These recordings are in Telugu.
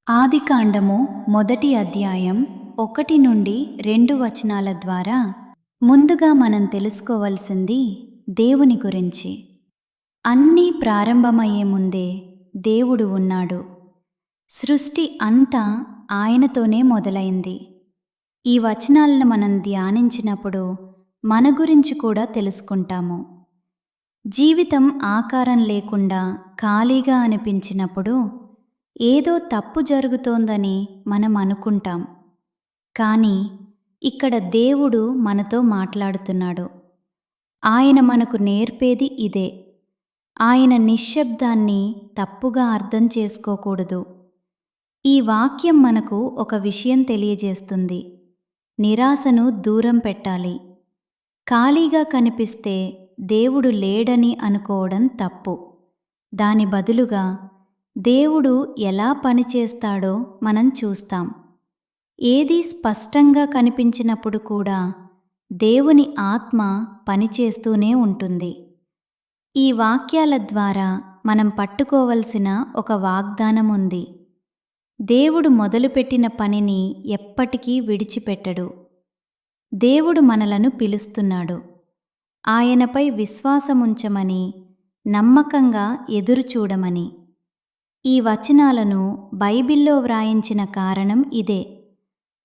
ఆదికాండము మొదటి అధ్యాయం 1 నుండి 2 వచనాల ద్వారా ముందుగా మనం తెలుసుకోవలసింది దేవుని గురించి. అన్నీ ప్రారంభమయ్యే ముందే దేవుడు ఉన్నాడు. సృష్టి అంతా ఆయనతోనే మొదలైంది. ఈ వచనాలను మనం ధ్యానించినప్పుడు మన గురించి కూడా తెలుసుకుంటాము. జీవితం ఆకారం లేకుండా ఖాళీగా అనిపించినప్పుడు ఏదో తప్పు జరుగుతోందని మనం అనుకుంటాం. కానీ ఇక్కడ దేవుడు మనతో మాట్లాడుతున్నాడు. ఆయన మనకు నేర్పేది ఇదే. ఆయన నిశ్శబ్దాన్ని తప్పుగా అర్థం చేసుకోకూడదు. ఈ వాక్యం మనకు ఒక విషయం తెలియజేస్తుంది. నిరాశను దూరం పెట్టాలి. ఖాళీగా కనిపిస్తే దేవుడు లేడని అనుకోవడం తప్పు. దాని బదులుగా దేవుడు ఎలా పనిచేస్తాడో మనం చూస్తాం. ఏదీ స్పష్టంగా కనిపించినప్పుడు కూడా దేవుని ఆత్మ పనిచేస్తూనే ఉంటుంది. ఈ వాక్యాల ద్వారా మనం పట్టుకోవలసిన ఒక వాగ్దానం ఉంది. దేవుడు మొదలుపెట్టిన పనిని ఎప్పటికీ విడిచిపెట్టడు. దేవుడు మనలను పిలుస్తున్నాడు. ఆయనపై విశ్వాసముంచమని, నమ్మకంగా ఎదురుచూడమని. ఈ వచనాలను బైబిల్లో వ్రాయించిన కారణం ఇదే.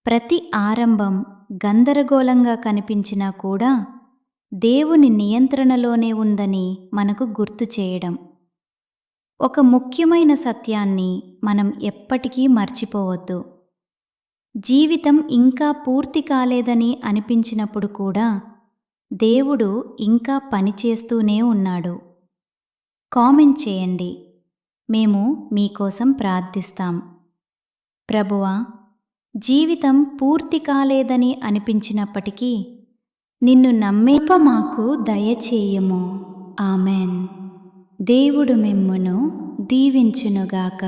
ప్రతి ఆరంభం గందరగోళంగా కనిపించినా కూడా దేవుని నియంత్రణలోనే ఉందని మనకు గుర్తు చేయడం. ఒక ముఖ్యమైన సత్యాన్ని మనం ఎప్పటికీ మర్చిపోవద్దు. జీవితం ఇంకా పూర్తి కాలేదని అనిపించినప్పుడు కూడా దేవుడు ఇంకా పనిచేస్తూనే ఉన్నాడు. కామెంట్ చేయండి. మేము మీకోసం ప్రార్థిస్తాం. ప్రభువా, జీవితం పూర్తి కాలేదని అనిపించినప్పటికీ నిన్ను నమ్మే మాకు దయచేయము. ఆమెన్. దేవుడు మిమ్మును దీవించునుగాక.